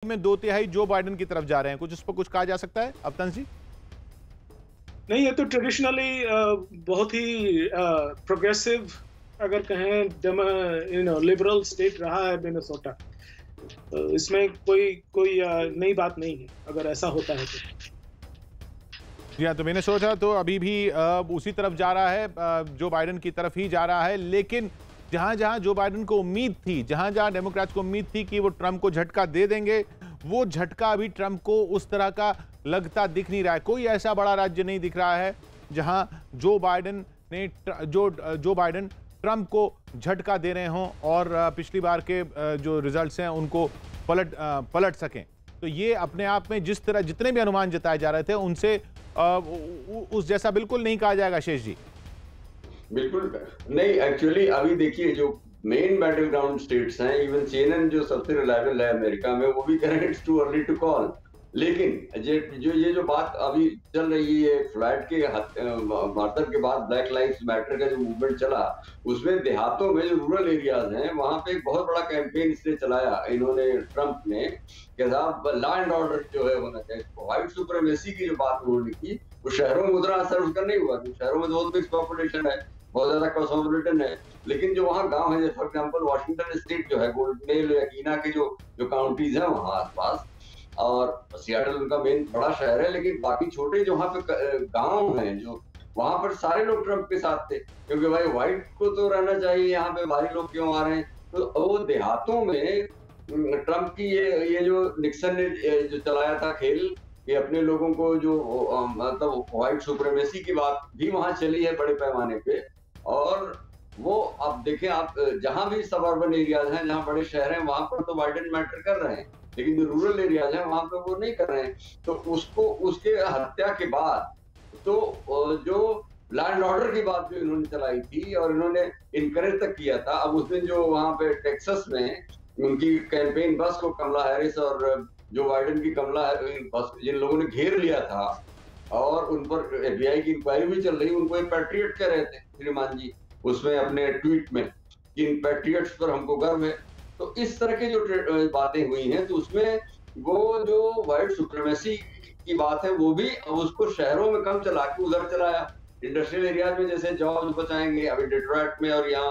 में 2/3 Joe Biden की तरफ जा रहे हैं, कुछ उस पर कुछ कहा जा सकता है अवतांश जी? नहीं, ये तो ट्रेडिशनली बहुत ही प्रोग्रेसिव अगर कहें लिबरल स्टेट रहा है मिनेसोटा। तो इसमें कोई कोई नई बात नहीं है अगर ऐसा होता है तो। जी हाँ, तो मैंने सोचा तो अभी भी उसी तरफ जा रहा है, जो बाइडेन की तरफ ही जा रहा है। लेकिन जहां जहां जो बाइडेन को उम्मीद थी, जहां जहां डेमोक्रेट्स को उम्मीद थी कि वो ट्रंप को झटका दे देंगे, वो झटका अभी ट्रंप को उस तरह का लगता दिख नहीं रहा है। कोई ऐसा बड़ा राज्य नहीं दिख रहा है जहां जो बाइडेन ट्रंप को झटका दे रहे हों और पिछली बार के जो रिजल्ट्स हैं उनको पलट सकें। तो ये अपने आप में जिस तरह जितने भी अनुमान जताए जा रहे थे उनसे उस जैसा बिल्कुल नहीं कहा जाएगा शेष जी। बिल्कुल नहीं, एक्चुअली अभी देखिए जो मेन बैटल ग्राउंड स्टेट्स हैं, इवन सीएनएन जो सबसे रिलायबल है अमेरिका में, वो भी कह रहे हैं it's too early to call. लेकिन ये जो बात अभी चल रही है फ्लैट के मर्डर के बाद ब्लैक लाइव्स मैटर का जो मूवमेंट चला, उसमें देहातों में जो रूरल एरियाज हैं वहां पे एक बहुत बड़ा कैंपेन इसने चलाया इन्होंने, ट्रंप ने, कि साहब लॉ एंड ऑर्डर जो है होना चाहिए। व्हाइट सुप्रीमेसी की जो बात उन्होंने की, वो शहरों में उतना असर उसका नहीं हुआ, क्योंकि शहरों में बहुत मिक्स पॉपुलेशन है, बहुत ज्यादा कॉस्मोपॉलिटन है। लेकिन जो वहाँ गांव है, फॉर एग्जांपल वाशिंगटन स्टेट जो है, गोल्डनेल या कीना के जो काउंटीज हैं वहाँ आसपास, और सियाटल उनका मेन बड़ा शहर है, लेकिन बाकी छोटे जो वहाँ पे गांव हैं, जो वहां पर सारे लोग ट्रंप के साथ थे, क्योंकि भाई व्हाइट को तो रहना चाहिए, यहाँ पे बाहरी लोग क्यों आ रहे हैं। तो वो देहातों में ट्रंप की ये जो निक्सन ने जो चलाया था खेल, कि अपने लोगों को जो मतलब व्हाइट सुप्रीमेसी की बात भी वहां चली है बड़े पैमाने पे। और वो अब देखें आप, जहां भी सबअर्बन एरियाज हैं, जहां बड़े शहर हैं, वहां पर तो बाइडेन मैटर कर रहे हैं, लेकिन जो रूरल एरियाज हैं वहां पर वो नहीं कर रहे हैं। तो उसके हत्या के बाद तो जो लैंड ऑर्डर की बात जो इन्होंने चलाई थी और इन्होंने इनकरेज तक किया था, अब उस दिन जो वहां पे टेक्सास में उनकी कैंपेन बस को कमला हैरिस और जो बाइडेन की कमला बस जिन लोगों ने घेर लिया था और उन पर एफबीआई की इंक्वायरी भी चल रही, उनको एक पैट्रियट कह रहे थे श्रीमान जी उसमें अपने ट्वीट में, कि इन पैट्रियट्स पर हमको गर्व है। तो इस तरह के जो बातें हुई हैं, तो उसमें वो जो व्हाइट सुप्रीमेसी की बात है वो भी उसको शहरों में कम चला के उधर चलाया, इंडस्ट्रियल एरियाज में जैसे जॉब्स बचाएंगे। अभी डिट्रॉइट में और यहाँ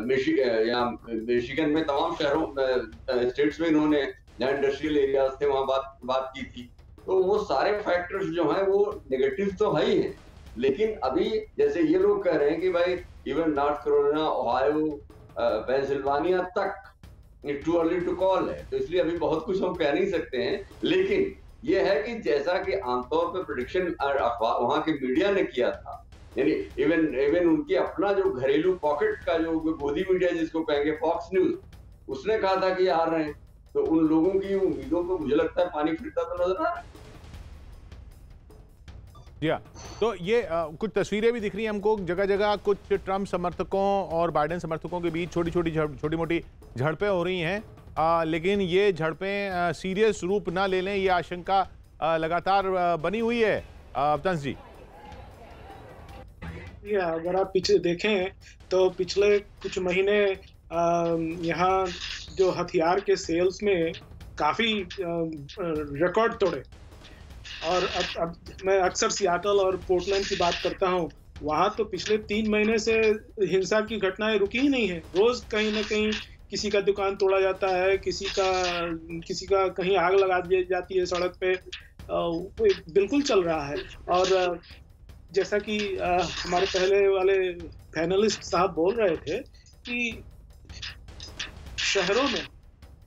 मिशिगन में तमाम शहरों स्टेट्स में इन्होंने जहाँ इंडस्ट्रियल एरियाज थे वहां बात की थी। तो वो सारे फैक्टर्स जो हैं वो नेगेटिव तो है ही है, लेकिन अभी जैसे ये लोग कह रहे हैं कि भाई even north Carolina, Ohio, Pennsylvania तक टू अर्ली टू कॉल है, तो इसलिए अभी बहुत कुछ हम कह नहीं सकते हैं। लेकिन ये है कि जैसा कि आमतौर पर प्रेडिक्शन वहां के मीडिया ने किया था, यानी इवन उनकी अपना जो घरेलू पॉकेट का जो गोदी मीडिया जिसको कहेंगे, फॉक्स न्यूज, उसने कहा था कि आ रहे हैं, तो उन लोगों की उम्मीदों को मुझे लगता है पानी फिरता तो नजर आ रहा है। या तो ये कुछ तस्वीरें भी दिख रही हैं हमको, जगह जगह कुछ ट्रंप समर्थकों और बाइडेन समर्थकों के बीच छोटी मोटी झड़पें हो रही हैं। लेकिन ये झड़पें सीरियस रूप ना ले लें, ये आशंका लगातार बनी हुई है अवतांश जी। अगर आप पीछे देखें तो पिछले कुछ महीने यहाँ जो हथियार के सेल्स में काफी रिकॉर्ड तोड़े, और अब मैं अक्सर सियाटल और पोर्टलैंड की बात करता हूँ, वहां तो पिछले 3 महीने से हिंसा की घटनाएं रुकी ही नहीं है। रोज कहीं ना कहीं किसी का दुकान तोड़ा जाता है, किसी का कहीं आग लगा दी जाती है सड़क पे, बिल्कुल चल रहा है। और जैसा कि हमारे पहले वाले पैनलिस्ट साहब बोल रहे थे कि शहरों में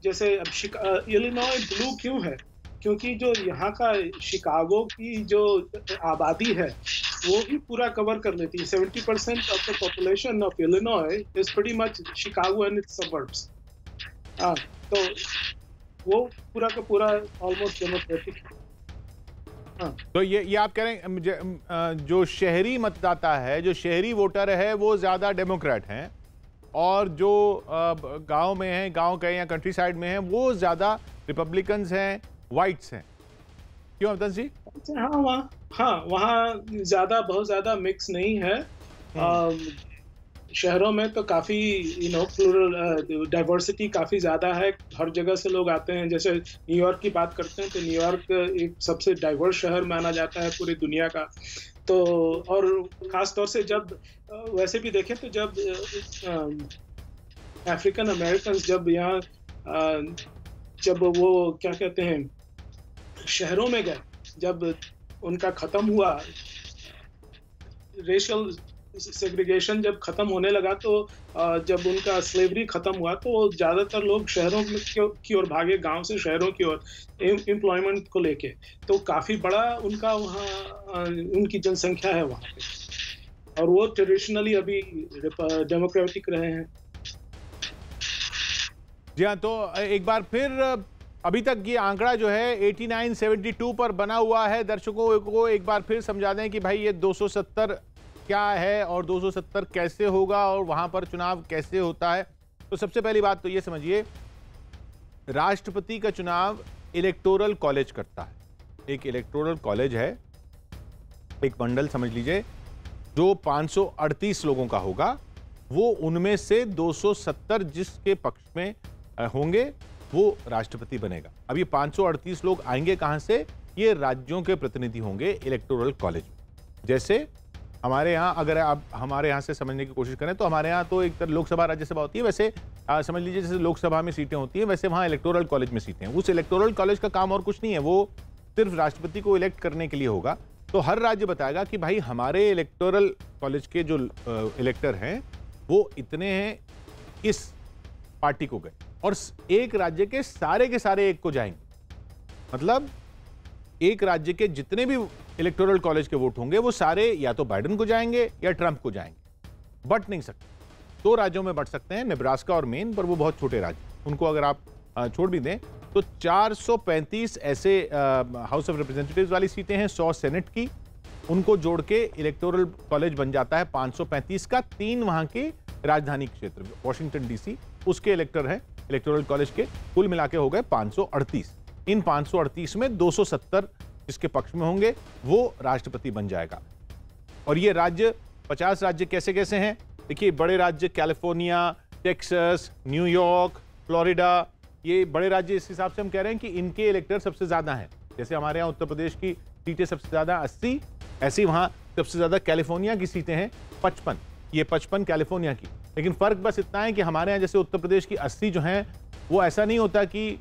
जैसे अब इलिनॉय ब्लू क्यों है, क्योंकि जो यहाँ का शिकागो की जो आबादी है वो भी पूरा कवर कर लेती है। 70% of the population of Illinois is pretty much Chicago and it's suburbs. तो वो पूरा का पूरा ऑलमोस्ट डेमोक्रेटिक है। तो ये आप कह रहे हैं जो शहरी मतदाता है, जो शहरी वोटर है, वो ज्यादा डेमोक्रेट हैं, और जो गांव में हैं, गांव कहें या कंट्री साइड में हैं, वो ज्यादा रिपब्लिकन्स हैं, व्हाइट्स हैं। क्यों अवतांश जी? हाँ, वहाँ बहुत ज्यादा मिक्स नहीं है। शहरों में तो काफ़ी प्लूरल डाइवर्सिटी काफ़ी ज़्यादा है, हर जगह से लोग आते हैं। जैसे न्यूयॉर्क की बात करते हैं तो न्यूयॉर्क एक सबसे डाइवर्स शहर माना जाता है पूरी दुनिया का। तो और ख़ास तौर से जब वैसे भी देखें तो जब अफ्रीकन अमेरिकन्स जब यहाँ जब वो क्या कहते हैं शहरों में गए, जब उनका ख़त्म हुआ रेशियल सेग्रीगेशन जब खत्म होने लगा, तो जब उनका स्लेवरी खत्म हुआ तो ज़्यादातर लोग शहरों की ओर भागे, गांव से शहरों की ओर एम्प्लॉयमेंट को लेके। तो काफ़ी बड़ा उनका वहाँ उनकी जनसंख्या है वहाँ पे, और वो ट्रेडिशनली अभी डेमोक्रेटिक रहे हैं। जी हाँ, तो एक बार फिर अभी तक ये आंकड़ा जो है 89-72 पर बना हुआ है। दर्शकों को एक बार फिर समझा दें कि भाई ये 270 क्या है और 270 कैसे होगा और वहां पर चुनाव कैसे होता है। तो सबसे पहली बात तो ये समझिए, राष्ट्रपति का चुनाव इलेक्टोरल कॉलेज करता है। एक इलेक्टोरल कॉलेज है, एक मंडल समझ लीजिए, जो 538 लोगों का होगा, वो उनमें से 270 जिसके पक्ष में होंगे वो राष्ट्रपति बनेगा। अब ये 538 लोग आएंगे कहां से? ये राज्यों के प्रतिनिधि होंगे इलेक्टोरल कॉलेज में। जैसे हमारे यहाँ, अगर आप हमारे यहाँ से समझने की कोशिश करें तो हमारे यहाँ तो एक तरह लोकसभा राज्यसभा होती है, वैसे समझ लीजिए जैसे लोकसभा में सीटें होती हैं, वैसे वहाँ इलेक्टोरल कॉलेज में सीटें हैं। उस इलेक्टोरल कॉलेज का काम और कुछ नहीं है, वो सिर्फ राष्ट्रपति को इलेक्ट करने के लिए होगा। तो हर राज्य बताएगा कि भाई हमारे इलेक्टोरल कॉलेज के जो इलेक्टर हैं वो इतने हैं, किस पार्टी को गए, और एक राज्य के सारे एक को जाएंगे। मतलब एक राज्य के जितने भी इलेक्टोरल कॉलेज के वोट होंगे वो सारे या तो बाइडेन को जाएंगे या ट्रंप को जाएंगे। बट नहीं सकते, 2 राज्यों में बट सकते हैं, नेब्रास्का और मेन, पर वो बहुत छोटे राज्य, उनको अगर आप छोड़ भी दें तो 435 ऐसे हाउस ऑफ रिप्रेजेंटेटिव्स वाली सीटें हैं, 100 सेनेट की, उनको जोड़ के इलेक्टोरल कॉलेज बन जाता है 535 का। 3 वहां के राजधानी क्षेत्र वॉशिंगटन डीसी, उसके इलेक्टर हैं इलेक्टोरल कॉलेज के, कुल मिला के हो गए 538। इन 538 में 270 जिसके पक्ष में होंगे वो राष्ट्रपति बन जाएगा। और ये राज्य 50 राज्य कैसे कैसे हैं देखिए, बड़े राज्य कैलिफोर्निया, टेक्सास, न्यूयॉर्क, फ्लोरिडा, ये बड़े राज्य इस हिसाब से हम कह रहे हैं कि इनके इलेक्टर सबसे ज्यादा हैं। जैसे हमारे यहाँ उत्तर प्रदेश की सीटें सबसे ज्यादा 80, ऐसे ही वहां सबसे ज्यादा कैलिफोर्निया की सीटें हैं 55, ये 55 कैलिफोर्निया की। लेकिन फर्क बस इतना है कि हमारे यहाँ जैसे उत्तर प्रदेश की 80 जो हैं, वो ऐसा नहीं होता कि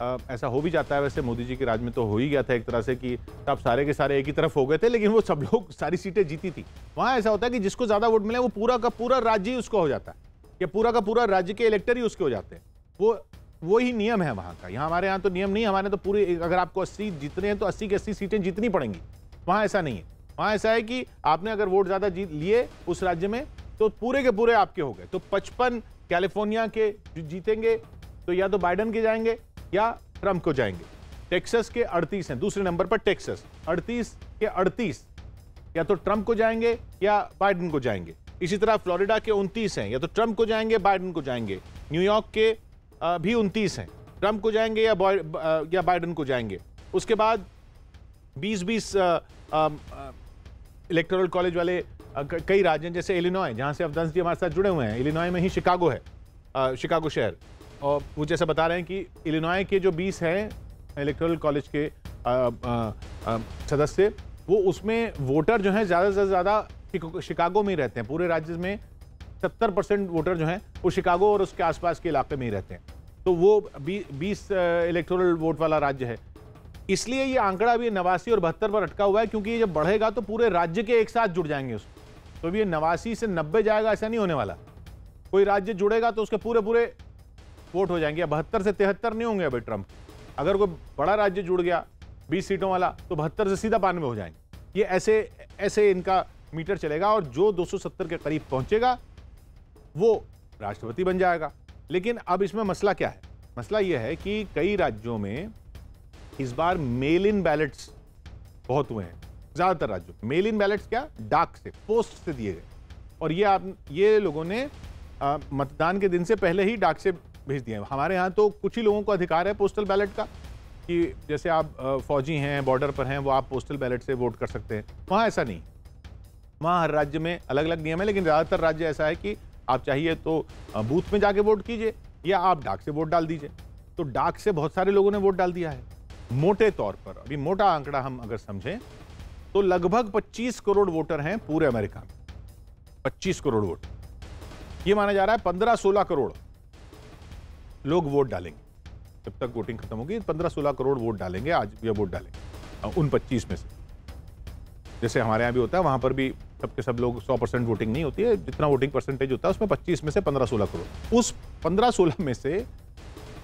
ऐसा हो भी जाता है, वैसे मोदी जी के राज में तो हो ही गया था एक तरह से कि तब सारे के सारे एक ही तरफ हो गए थे, लेकिन वो सब लोग सारी सीटें जीती थी। वहां ऐसा होता है कि जिसको ज्यादा वोट मिले वो पूरा का पूरा राज्य ही उसको हो जाता है, या पूरा का पूरा राज्य के इलेक्टर ही उसके हो जाते हैं। वो ही नियम है वहां का। यहाँ हमारे यहाँ तो नियम नहीं, हमारे तो पूरे, अगर आपको 80 जीतने हैं तो 80 की 80 सीटें जीतनी पड़ेंगी। वहां ऐसा नहीं है, वहां ऐसा है कि आपने अगर वोट ज्यादा जीत लिए उस राज्य में तो पूरे के पूरे आपके हो गए। तो 55 कैलिफोर्निया के जीतेंगे तो या तो बाइडेन के जाएंगे या ट्रंप को जाएंगे। टेक्सास के 38 हैं, दूसरे नंबर पर टेक्सास, 38 के 38 या तो ट्रंप को जाएंगे या बाइडेन को जाएंगे। इसी तरह फ्लोरिडा के 29 हैं, या तो ट्रंप को जाएंगे बाइडेन को जाएंगे। न्यूयॉर्क के भी 29 हैं, ट्रंप को जाएंगे या बाइडेन को जाएंगे। उसके बाद 20-20 इलेक्टोरल कॉलेज वाले कई राज्य हैं, जैसे इलिनॉय, जहां से अफजल जी हमारे साथ जुड़े हुए हैं। इलिनॉय में ही शिकागो है, शिकागो शहर, और वो जैसा बता रहे हैं कि इलिनॉय के जो 20 हैं इलेक्टोरल कॉलेज के सदस्य, वो उसमें वोटर जो हैं ज़्यादा से ज़्यादा शिकागो में ही रहते हैं। पूरे राज्य में 70% वोटर जो हैं वो शिकागो और उसके आसपास के इलाके में ही रहते हैं। तो वो 20 इलेक्टोरल वोट वाला राज्य है। इसलिए ये आंकड़ा अभी 89 और 72 पर अटका हुआ है, क्योंकि ये जब बढ़ेगा तो पूरे राज्य के एक साथ जुड़ जाएंगे उसमें। तो अभी ये 89 से 90 जाएगा, ऐसा नहीं होने वाला। कोई राज्य जुड़ेगा तो उसके पूरे पूरे वोट हो जाएंगे। 72 से 73 नहीं होंगे अभी ट्रंप। अगर कोई बड़ा राज्य जुड़ गया 20 सीटों वाला तो 72 से सीधा 92 हो जाएंगे। ये ऐसे इनका मीटर चलेगा, और जो 270 के करीब पहुंचेगा वो राष्ट्रपति बन जाएगा। लेकिन अब इसमें मसला क्या है? मसला यह है कि कई राज्यों में इस बार मेल इन बैलेट्स बहुत हुए हैं। ज्यादातर राज्यों में मेल इन बैलेट्स क्या, डाक से, पोस्ट से दिए गए, और ये लोगों ने मतदान के दिन से पहले ही डाक से भेज दिए। हमारे यहाँ तो कुछ ही लोगों को अधिकार है पोस्टल बैलेट का, कि जैसे आप फौजी हैं, बॉर्डर पर हैं, वो आप पोस्टल बैलेट से वोट कर सकते हैं। वहाँ ऐसा नहीं। वहाँ हर राज्य में अलग अलग नियम है, लेकिन ज़्यादातर राज्य ऐसा है कि आप चाहिए तो बूथ में जाके वोट कीजिए या आप डाक से वोट डाल दीजिए। तो डाक से बहुत सारे लोगों ने वोट डाल दिया है। मोटे तौर पर, अभी मोटा आंकड़ा हम अगर समझें तो लगभग 25 करोड़ वोटर हैं पूरे अमेरिका में। 25 करोड़ वोट, ये माना जा रहा है 15-16 करोड़ लोग वोट डालेंगे। जब तक वोटिंग खत्म होगी 15-16 करोड़ वोट डालेंगे, आज या वोट डालेंगे उन 25 में से। जैसे हमारे यहाँ भी होता है, वहां पर भी सबके सब लोग 100% वोटिंग नहीं होती है, जितना वोटिंग परसेंटेज होता है उसमें 25 में से 15-16 करोड़। उस 15-16 में से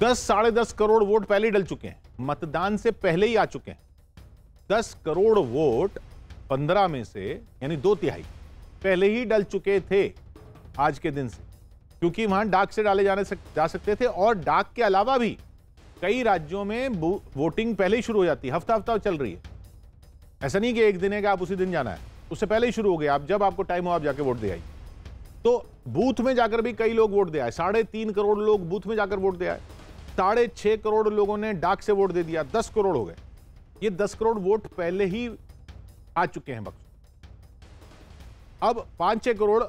10-10.5 करोड़ वोट पहले ही डल चुके हैं, मतदान से पहले ही आ चुके हैं। 10 करोड़ वोट 15 में से, यानी 2/3 पहले ही डल चुके थे आज के दिन से, क्योंकि वहां डाक से डाले जा सकते थे। और डाक के अलावा भी कई राज्यों में वोटिंग पहले ही शुरू हो जाती है, हफ्ता हफ्ता चल रही है। ऐसा नहीं कि एक दिन है कि आप उसी दिन जाना है, उससे पहले ही शुरू हो गया। आप जब आपको टाइम हो आप जाके वोट दे आइए। तो बूथ में जाकर भी कई लोग वोट दे आए, 3.5 करोड़ लोग बूथ में जाकर वोट दे आए, 6.5 करोड़ लोगों ने डाक से वोट दे दिया, 10 करोड़ हो गए। ये 10 करोड़ वोट पहले ही आ चुके हैं बक्सों। अब 5-6 करोड़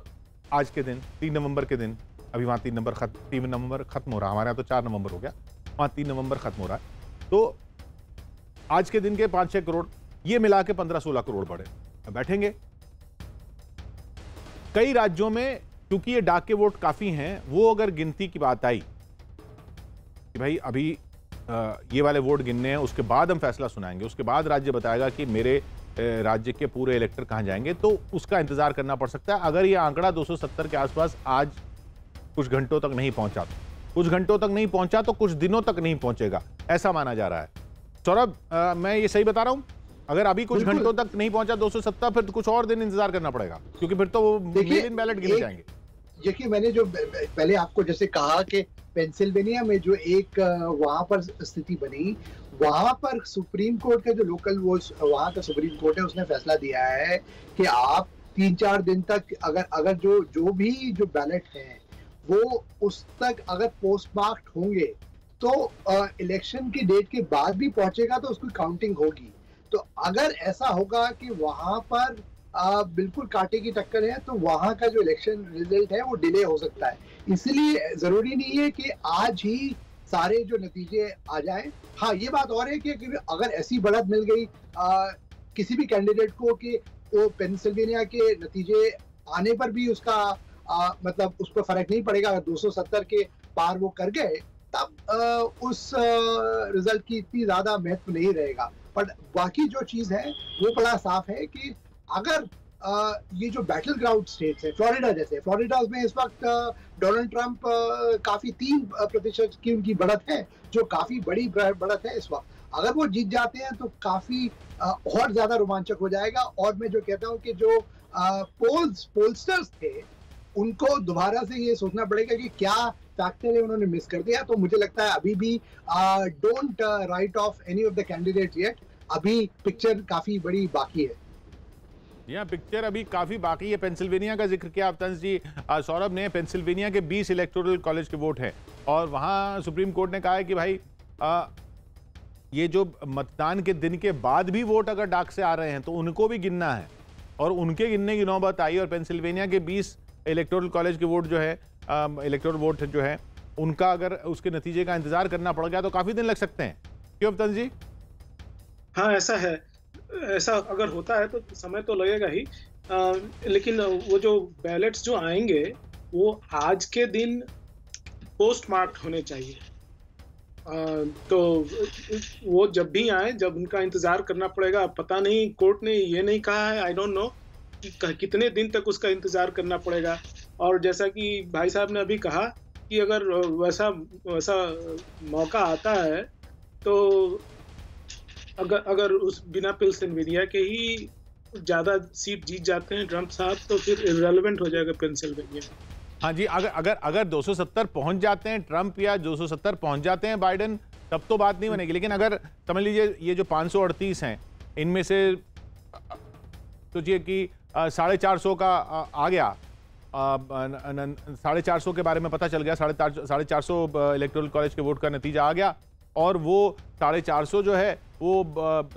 आज के दिन, 3 नवंबर के दिन, अभी वहां 3 नवंबर खत्म हो रहा है, हमारे यहाँ तो 4 नवंबर हो गया, वहां 3 नवंबर खत्म हो रहा है। तो आज के दिन के 5-6 करोड़, ये मिला के 15-16 करोड़ बैठेंगे। कई राज्यों में क्योंकि ये डाक के वोट काफी हैं, वो अगर गिनती की बात आई कि भाई अभी ये वाले वोट गिनने हैं, उसके बाद हम फैसला सुनाएंगे, उसके बाद राज्य बताएगा कि मेरे राज्य के पूरे इलेक्टर कहां जाएंगे, तो उसका इंतजार करना पड़ सकता है। अगर ये आंकड़ा 270 के आसपास आज कुछ घंटों तक नहीं पहुंचा, कुछ घंटों तक नहीं पहुंचा तो कुछ दिनों तक नहीं पहुंचेगा, ऐसा माना जा रहा है। सौरभ, मैं ये सही बता रहा हूं? अगर अभी कुछ घंटों तक नहीं पहुंचा 270, फिर कुछ और दिन इंतजार करना पड़ेगा, क्योंकि फिर तो वो मेल इन बैलेट गिने जाएंगे। देखिए, मैंने जो पहले आपको जैसे कहा कि पेंसिल्वेनिया में जो एक वहां पर स्थिति बनी, वहां पर सुप्रीम कोर्ट का जो लोकल वो वहां का सुप्रीम कोर्ट है, उसने फैसला दिया है कि आप 3-4 दिन तक अगर जो भी जो बैलेट है वो उस तक अगर पोस्टमार्क्ड होंगे तो इलेक्शन की डेट के बाद भी पहुंचेगा तो उसकी काउंटिंग होगी। तो अगर ऐसा होगा कि वहां पर बिल्कुल कांटे की टक्कर है तो वहां का जो इलेक्शन रिजल्ट है वो डिले हो सकता है। इसलिए जरूरी नहीं है कि आज ही सारे जो नतीजे आ जाएं। हाँ, ये बात और है कि अगर ऐसी बढ़त मिल गई किसी भी कैंडिडेट को कि वो पेंसिल्वेनिया के नतीजे आने पर भी उसका मतलब उस पर फर्क नहीं पड़ेगा, अगर 270 के पार वो कर गए तब उस रिजल्ट की इतनी ज्यादा महत्व नहीं रहेगा। पर बाकी जो चीज है वो बड़ा साफ है कि अगर ये जो बैटल ग्राउंड स्टेट्स है, फ्लोरिडा जैसे, फ्लोरिडा में इस वक्त डोनाल्ड ट्रंप काफी 3% की उनकी बढ़त है, जो काफी बड़ी बढ़त है इस वक्त। अगर वो जीत जाते हैं तो काफी और ज्यादा रोमांचक हो जाएगा। और मैं जो कहता हूँ कि जो पोलस्टर्स थे उनको दोबारा से ये सोचना पड़ेगा कि क्या फैक्टर है उन्होंने मिस कर दिया। तो मुझे लगता है अभी भी don't write of any of the candidate yet, अभी पिक्चर काफी बड़ी बाकी है। यहाँ पिक्चर अभी काफी बाकी है। पेंसिल्वेनिया का जिक्र किया तंज जी, सौरभ ने। पेंसिल्वेनिया के 20 इलेक्टोरल कॉलेज के वोट हैं और वहाँ सुप्रीम कोर्ट ने कहा है कि भाई ये जो मतदान के दिन के बाद भी वोट अगर डाक से आ रहे हैं तो उनको भी गिनना है, और उनके गिनने की नौबत आई। और पेंसिल्वेनिया के 20 इलेक्टोरल कॉलेज के वोट जो है, इलेक्टोरल वोट जो है, उनका अगर उसके नतीजे का इंतजार करना पड़ गया तो काफी दिन लग सकते हैं। क्यों तंज जी? हाँ, ऐसा है। ऐसा अगर होता है तो समय तो लगेगा ही, लेकिन वो जो बैलेट्स जो आएंगे वो आज के दिन पोस्ट मार्क होने चाहिए। तो वो जब भी आए, जब उनका इंतजार करना पड़ेगा। पता नहीं, कोर्ट ने ये नहीं कहा है, आई डोंट नो कि कितने दिन तक उसका इंतजार करना पड़ेगा। और जैसा कि भाई साहब ने अभी कहा कि अगर वैसा मौका आता है तो अगर उस बिना पेंसिल्वेनिया के ही ज्यादा सीट जीत जाते हैं ट्रंप साहब, तो फिर इररिलेवेंट हो जाएगा पेंसिल्वेनिया। हाँ जी, अगर 270 पहुंच जाते हैं ट्रंप या 270 पहुंच जाते हैं बाइडेन, तब तो बात नहीं बनेगी। लेकिन अगर समझ लीजिए ये जो 538 हैं, इनमें से सोचिए कि 450 का आ गया, 450 के बारे में पता चल गया, 450 इलेक्टोरल कॉलेज के वोट का नतीजा आ गया, और वो 450 जो है वो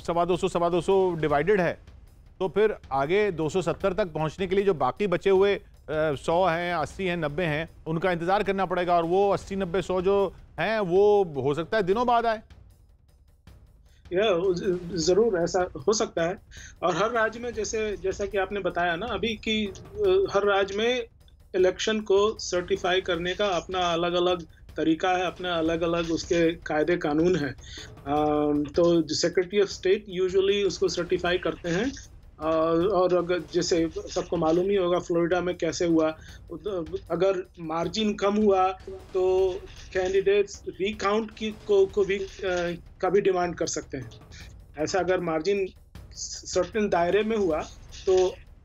250 डिवाइडेड है, तो फिर आगे 270 तक पहुंचने के लिए जो बाकी बचे हुए 100 हैं, 80 हैं, 90 हैं, उनका इंतजार करना पड़ेगा। और वो 80, 90, 100 जो हैं वो हो सकता है दिनों बाद आए। जरूर ऐसा हो सकता है। और हर राज्य में जैसा कि आपने बताया ना अभी कि हर राज्य में इलेक्शन को सर्टिफाई करने का अपना अलग अलग तरीका है, अपना अलग अलग उसके कायदे कानून है। तो सेक्रेटरी ऑफ स्टेट यूजुअली उसको सर्टिफाई करते हैं। और अगर जैसे सबको मालूम ही होगा फ्लोरिडा में कैसे हुआ, अगर मार्जिन कम हुआ तो कैंडिडेट्स रिकाउंट का भी डिमांड कर सकते हैं। ऐसा अगर मार्जिन सर्टेन दायरे में हुआ तो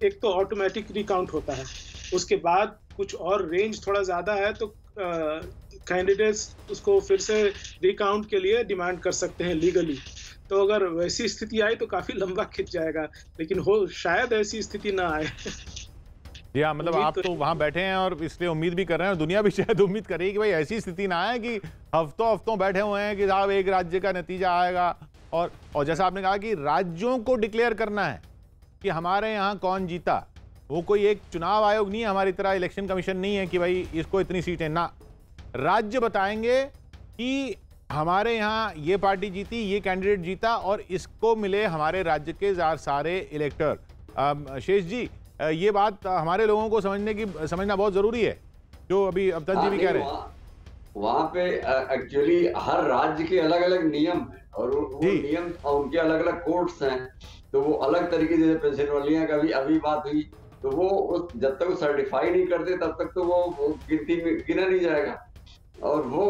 एक तो ऑटोमेटिक रिकाउंट होता है, उसके बाद कुछ और रेंज थोड़ा ज़्यादा है तो कैंडिडेट्स उसको फिर से रिकाउंट के लिए डिमांड कर सकते हैं लीगली। तो अगर वैसी स्थिति आई तो काफी लंबा खिंच जाएगा, लेकिन शायद ऐसी स्थिति ना आए। जी हाँ, मतलब आप तो वहां बैठे हैं और इसलिए उम्मीद भी कर रहे हैं, और दुनिया भी शायद उम्मीद कर रही है कि भाई ऐसी स्थिति ना आए कि हफ्तों बैठे हुए हैं कि साहब एक राज्य का नतीजा आएगा। और जैसा आपने कहा कि राज्यों को डिक्लेयर करना है कि हमारे यहाँ कौन जीता। वो कोई एक चुनाव आयोग नहीं है, हमारी तरह इलेक्शन कमीशन नहीं है कि भाई इसको इतनी सीटें ना, राज्य बताएंगे कि हमारे यहाँ ये पार्टी जीती, ये कैंडिडेट जीता और इसको मिले हमारे राज्य के सारे इलेक्टर। शेष जी, ये बात हमारे लोगों को समझना बहुत जरूरी है, जो अभी अवतन जी भी कह रहे हैं। वहाँ पे एक्चुअली हर राज्य के अलग अलग नियम हैं और वो नियम और उनके अलग अलग कोर्ट्स हैं, तो वो अलग तरीके से पेंसिल्वेनिया का भी अभी बात हुई, तो वो जब तक वो सर्टिफाई नहीं करते तब तक तो वो गिनती में गिना नहीं जाएगा। और वो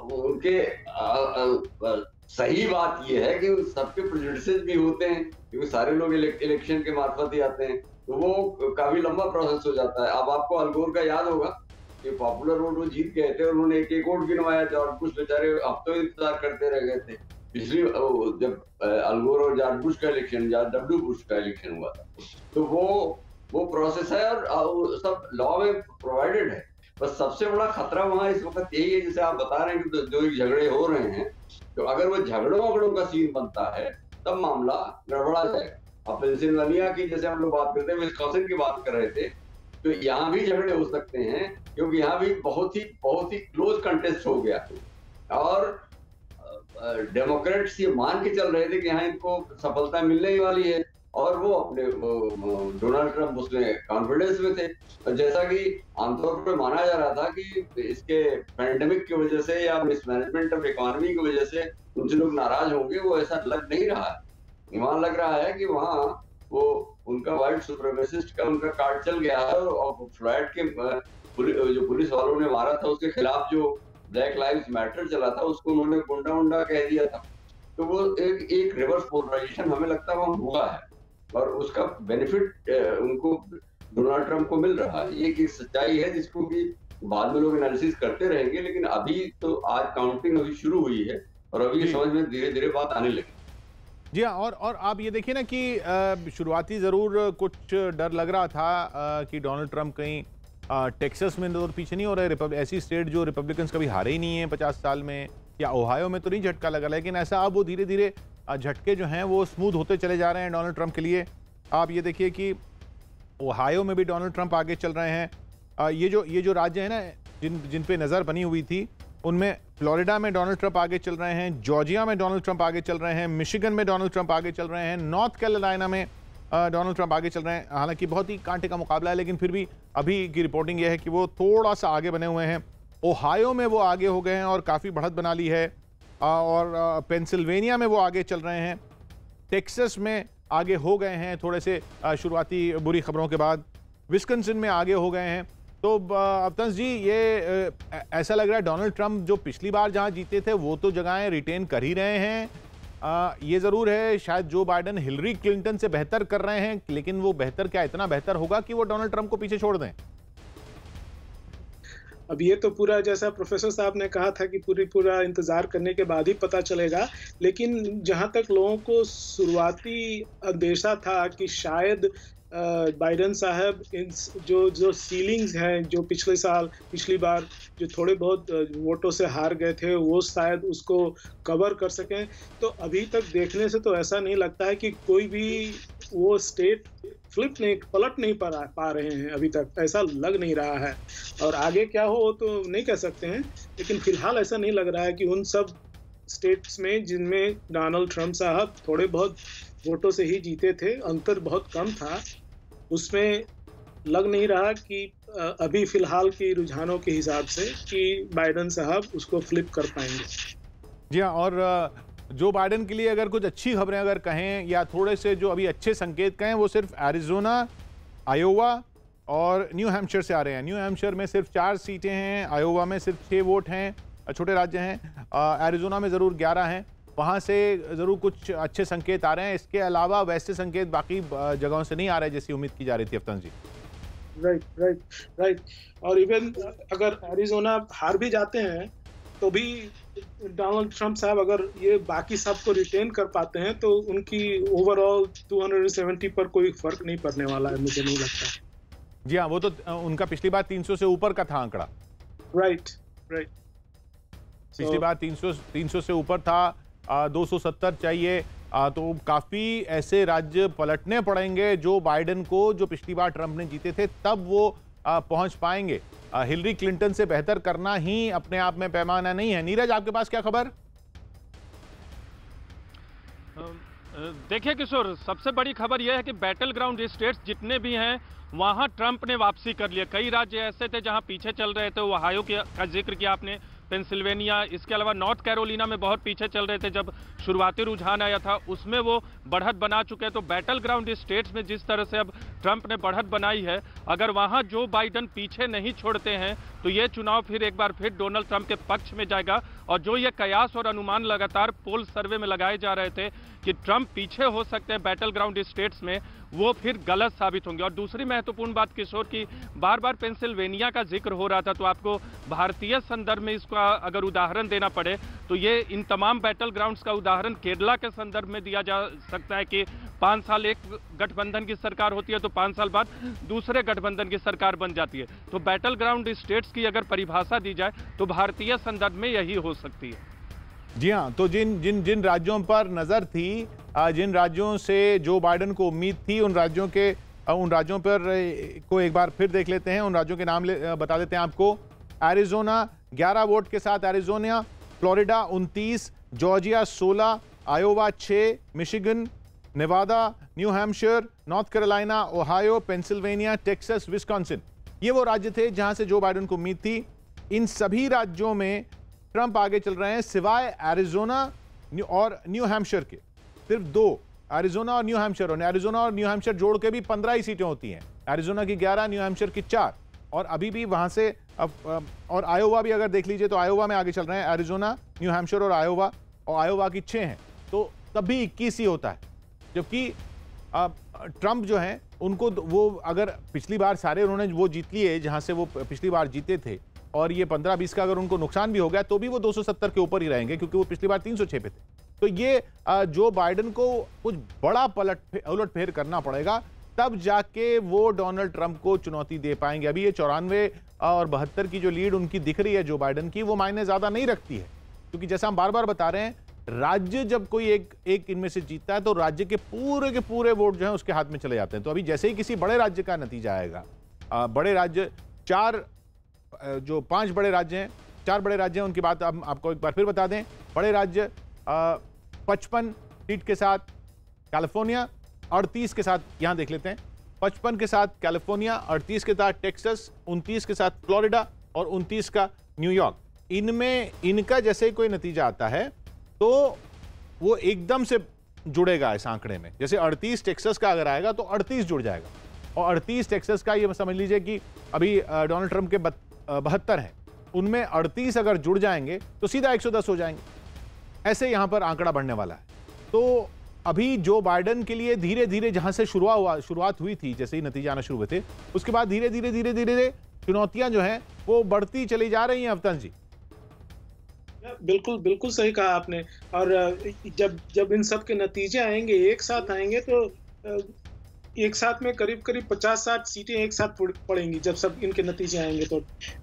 उनके सही बात ये है कि सबके प्रेजुडिसेस भी होते हैं क्योंकि सारे लोग इलेक्शन के मार्फत ही आते हैं, तो वो काफी लंबा प्रोसेस हो जाता है। अब आपको अल गोर का याद होगा कि पॉपुलर वोट वो जीत गए थे और उन्होंने एक वोट गिनवाया, जॉर्ज बुश बेचारे हफ्तों इंतजार करते रह गए थे। पिछली जब अल गोर और जॉर्ज बुश का इलेक्शन, जॉर्ज डब्ल्यू बुश का इलेक्शन हुआ था, तो वो प्रोसेस है और सब लॉ में प्रोवाइडेड है। बस सबसे बड़ा खतरा वहां इस वक्त यही है, जैसे आप बता रहे हैं कि जो झगड़े हो रहे हैं, तो अगर वो झगड़ों का सीन बनता है तब मामला गड़बड़ा जाएगा। अब पेंसिल्वेनिया की जैसे हम लोग बात करते हैं, विस्कॉन्सिन की बात कर रहे थे, तो यहाँ भी झगड़े हो सकते हैं क्योंकि यहाँ भी बहुत ही क्लोज कंटेस्ट हो गया और डेमोक्रेट्स ये मान के चल रहे थे कि यहाँ इनको सफलता मिलने ही वाली है और वो अपने डोनाल्ड ट्रंप उसमें कॉन्फिडेंस में थे। और जैसा कि आमतौर पर माना जा रहा था कि इसके पैंडेमिक की वजह से या मिसमैनेजमेंट ऑफ इकोनॉमी की वजह से उनसे लोग नाराज होंगे, वो ऐसा लग नहीं रहा है। वहां लग रहा है कि वहाँ वो उनका व्हाइट सुप्रीमेसिस्ट का उनका कार्ड चल गया है और फ्लॉयड के जो पुलिस वालों ने मारा था उसके खिलाफ जो ब्लैक लाइव्स मैटर चला था उसको उन्होंने गुंडा कह दिया था। तो वो एक रिवर्स पोलराइजेशन हमें लगता है वहां हुआ है और उसका बेनिफिट उनको डोनाल्ड ट्रंप को मिल रहा है। ये एक सच्चाई है जिसको कि बाद में लोग एनालिसिस करते रहेंगे, लेकिन अभी तो आज काउंटिंग अभी शुरू हुई है और अभी ये समझ में धीरे धीरे बात आने लगी। जी हाँ, और आप ये देखिए ना कि शुरुआती ज़रूर कुछ डर लग रहा था कि डोनाल्ड ट्रंप कहीं टेक्सास में तो पीछे नहीं हो रहे, ऐसी स्टेट जो रिपब्लिकन्स कभी हारे ही नहीं है 50 साल में, या ओहायो में तो नहीं झटका लगा, लेकिन ऐसा अब वो धीरे धीरे झटके जो हैं वो स्मूथ होते चले जा रहे हैं डोनाल्ड ट्रंप के लिए। आप ये देखिए कि ओहायो में भी डोनाल्ड ट्रंप आगे चल रहे हैं। ये जो राज्य हैं ना जिन पे नज़र बनी हुई थी, उनमें फ्लोरिडा में डोनाल्ड ट्रंप आगे चल रहे हैं, जॉर्जिया में डोनाल्ड ट्रंप आगे चल रहे हैं, मिशिगन में डोनाल्ड ट्रंप आगे चल रहे हैं, नॉर्थ कैरोलिना में डोनाल्ड ट्रंप आगे चल रहे हैं। हालांकि बहुत ही कांटे का मुकाबला है, लेकिन फिर भी अभी की रिपोर्टिंग यह है कि वो थोड़ा सा आगे बने हुए हैं। ओहायो में वो आगे हो गए हैं और काफ़ी बढ़त बना ली है, और पेंसिल्वेनिया में वो आगे चल रहे हैं, टेक्सास में आगे हो गए हैं थोड़े से शुरुआती बुरी खबरों के बाद, विस्कॉन्सिन में आगे हो गए हैं। तो अवतंस जी, ये ऐसा लग रहा है डोनाल्ड ट्रंप जो पिछली बार जहां जीते थे वो तो जगहें रिटेन कर ही रहे हैं। ये ज़रूर है शायद जो बाइडन हिलरी क्लिंटन से बेहतर कर रहे हैं, लेकिन वो बेहतर क्या इतना बेहतर होगा कि वो डोनाल्ड ट्रंप को पीछे छोड़ दें? अब ये तो पूरा जैसा प्रोफेसर साहब ने कहा था कि पूरा इंतजार करने के बाद ही पता चलेगा, लेकिन जहां तक लोगों को शुरुआती अंदेशा था कि शायद बाइडेन साहब इन जो सीलिंग्स हैं, जो पिछली बार जो थोड़े बहुत वोटों से हार गए थे, वो शायद उसको कवर कर सकें। तो अभी तक देखने से तो ऐसा नहीं लगता है कि कोई भी वो स्टेट पलट नहीं पा रहे हैं, अभी तक ऐसा लग नहीं रहा है। और आगे क्या हो तो नहीं कह सकते हैं, लेकिन फिलहाल ऐसा नहीं लग रहा है कि उन सब स्टेट्स में जिनमें डोनाल्ड ट्रंप साहब थोड़े बहुत वोटों से ही जीते थे, अंतर बहुत कम था, उसमें लग नहीं रहा कि अभी फिलहाल की रुझानों के हिसाब से कि बाइडेन साहब उसको फ्लिप कर पाएंगे। जी हाँ, और जो बाइडेन के लिए अगर कुछ अच्छी खबरें अगर कहें या थोड़े से जो अभी अच्छे संकेत कहें, वो सिर्फ एरिजोना, आयोवा और न्यू हैम्पशायर से आ रहे हैं। न्यू हैम्पशायर में सिर्फ 4 सीटें हैं, आयोवा में सिर्फ 6 वोट हैं, छोटे राज्य हैं, एरिजोना में ज़रूर 11 हैं, वहाँ से ज़रूर कुछ अच्छे संकेत आ रहे हैं। इसके अलावा वैसे संकेत बाकी जगहों से नहीं आ रहे जैसी उम्मीद की जा रही थी। अफ्तान जी, राइट। और इवन अगर एरिजोना हार भी जाते हैं तो भी डोनाल्ड ट्रंप साहब अगर ये बाकी सबको रिटेन कर पाते हैं तो उनकी ओवरऑल 270 पर कोई फर्क नहीं पड़ने वाला है, मुझे नहीं लगता। जी हाँ, वो तो उनका पिछली बार 300 से ऊपर का था आंकड़ा। राइट। पिछली बार 300 से ऊपर था, 270 चाहिए, तो काफी ऐसे राज्य पलटने पड़ेंगे जो बाइडेन को, जो पिछली बार ट्रंप ने जीते थे, तब वो पहुंच पाएंगे। हिलरी क्लिंटन से बेहतर करना ही अपने आप में पैमाना नहीं है। नीरज, आपके पास क्या खबर? देखिए किशोर, सबसे बड़ी खबर यह है कि बैटल ग्राउंड स्टेट्स जितने भी हैं वहां ट्रंप ने वापसी कर लिया। कई राज्य ऐसे थे जहां पीछे चल रहे थे, ओहायो का जिक्र किया आपने, पेंसिल्वेनिया, इसके अलावा नॉर्थ कैरोलिना में बहुत पीछे चल रहे थे जब शुरुआती रुझान आया था, उसमें वो बढ़त बना चुके हैं। तो बैटल ग्राउंड स्टेट्स में जिस तरह से अब ट्रंप ने बढ़त बनाई है, अगर वहां जो बाइडेन पीछे नहीं छोड़ते हैं तो ये चुनाव फिर एक बार फिर डोनाल्ड ट्रंप के पक्ष में जाएगा। और जो ये कयास और अनुमान लगातार पोल सर्वे में लगाए जा रहे थे कि ट्रंप पीछे हो सकते हैं बैटल ग्राउंड स्टेट्स में, वो फिर गलत साबित होंगे। और दूसरी महत्वपूर्ण बात किशोर की, बार बार पेंसिल्वेनिया का जिक्र हो रहा था, तो आपको भारतीय संदर्भ में इसका अगर उदाहरण देना पड़े तो ये इन तमाम बैटल ग्राउंड्स का उदाहरण केरला के संदर्भ में दिया जा सकता है कि 5 साल एक गठबंधन की सरकार होती है तो 5 साल बाद दूसरे गठबंधन की सरकार बन जाती है। तो बैटल ग्राउंड स्टेट्स की अगर परिभाषा दी जाए तो भारतीय संदर्भ में यही हो सकती है। जी हाँ, तो जिन राज्यों पर नजर थी, जिन राज्यों से जो बाइडेन को उम्मीद थी, उन राज्यों पर को एक बार फिर देख लेते हैं। उन राज्यों के नाम बता देते हैं आपको। एरिजोना 11 वोट के साथ Arizona, Florida 29, Georgia 16, Iowa 6, Michigan, Nevada, New Hampshire, North Carolina, Ohio, Pennsylvania, Texas, Wisconsin, ये वो राज्य थे जहां से जो बाइडेन को उम्मीद थी। इन सभी राज्यों में ट्रंप आगे चल रहे हैं, सिवाय एरिजोना और न्यू हैम्पशायर के। सिर्फ 2, एरिजोना और न्यू हैम्पशायर, और एरिजोना और न्यू हैम्पशायर जोड़ के भी 15 ही सीटें होती हैं। एरिजोना की 11, न्यू हैम्पशायर की 4, और अभी भी वहां से और आयोवा भी अगर देख लीजिए तो आयोवा में आगे चल रहे हैं, एरिजोना, न्यू हैम्पशायर और आयोवा की 6 हैं, तो तब भी 21 ही होता है। जबकि ट्रंप जो हैं उनको वो अगर पिछली बार सारे उन्होंने वो जीत लिए जहां से वो पिछली बार जीते थे, और ये 15-20 का अगर उनको नुकसान भी हो गया तो भी वो 270 के ऊपर ही रहेंगे, क्योंकि वो पिछली बार 306 पे थे। तो ये जो बाइडेन को कुछ बड़ा उलट फेर करना पड़ेगा, तब जाके वो डोनाल्ड ट्रंप को चुनौती दे पाएंगे। अभी ये 94 और 72 की जो लीड उनकी दिख रही है जो बाइडेन की, वो मायने ज्यादा नहीं रखती है, क्योंकि जैसा हम बार बार बता रहे हैं, राज्य जब कोई एक इनमें से जीतता है तो राज्य के पूरे वोट जो है उसके हाथ में चले जाते हैं। तो अभी जैसे ही किसी बड़े राज्य का नतीजा आएगा, बड़े राज्य 5 बड़े राज्य हैं, 4 बड़े राज्य हैं, उनकी बात हम आपको एक बार फिर बता दें। बड़े राज्य 55 सीट के साथ कैलिफोर्निया, 38 के साथ, यहां देख लेते हैं, 55 के साथ कैलिफोर्निया, 38 के साथ टेक्सास, 29 के साथ फ्लोरिडा और 29 का न्यूयॉर्क। इनमें इनका जैसे कोई नतीजा आता है तो वो एकदम से जुड़ेगा इस आंकड़े में। जैसे 38 टेक्सास का अगर आएगा तो 38 जुड़ जाएगा, और 38 टेक्सास का ये समझ लीजिए कि अभी डोनाल्ड ट्रंप के 72 हैं, उनमें 38 अगर जुड़ जाएंगे तो सीधा 110 हो जाएंगे। ऐसे यहां पर आंकड़ा बढ़ने वाला है। तो अभी जो बाइडेन के लिए धीरे धीरे जहां से शुरुआत हुई थी, जैसे ही नतीजे आना शुरू हुए थे, उसके बाद धीरे धीरे चुनौतियां जो हैं वो बढ़ती चली जा रही हैं। अफ्तान जी, बिल्कुल सही कहा आपने। और जब इन सब के नतीजे आएंगे, एक साथ आएंगे, तो एक साथ में करीब 50-60 सीटें एक साथ पड़ेंगी जब सब इनके नतीजे आएंगे। तो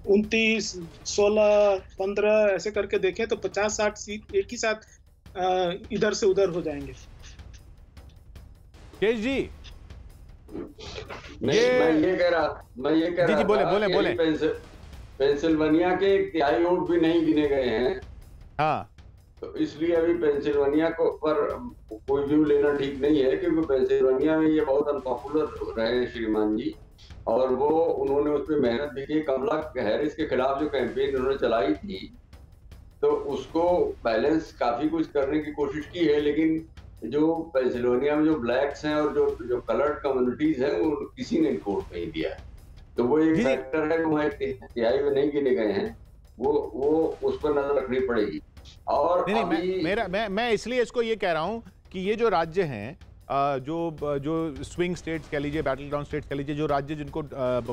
29, 16, 15 ऐसे करके देखें तो 50-60 सीट एक ही साथ इधर से उधर हो जाएंगे। केश जी, मैं ये कह रहा जी बोले पेंसिल्वेनिया के तिहाई वोट भी नहीं गिने गए हैं। हाँ, तो इसलिए अभी पेंसिल्वेनिया को पर कोई व्यू लेना ठीक नहीं है, क्योंकि पेंसिल्वेनिया में ये बहुत अनपॉपुलर रहे श्रीमान जी, और वो उन्होंने उस पर मेहनत भी की। कमला हैरिस के खिलाफ जो कैंपेन उन्होंने चलाई थी, तो उसको बैलेंस काफी कुछ करने की कोशिश की है, लेकिन जो पेंसिल्वेनिया में जो ब्लैक्स हैं और जो कलर्ड कम्युनिटीज हैं, वो किसी ने वोट नहीं दिया। तो वो एक फैक्टर है, वो तिहाई में नहीं गिने गए हैं, वो उस पर नजर रखनी पड़ेगी। और नहीं, मैं इसलिए इसको ये कह रहा हूं कि ये जो राज्य हैं, जो स्विंग स्टेट्स कह लीजिए, बैटल ग्राउंड स्टेट्स कह लीजिए, जो राज्य जिनको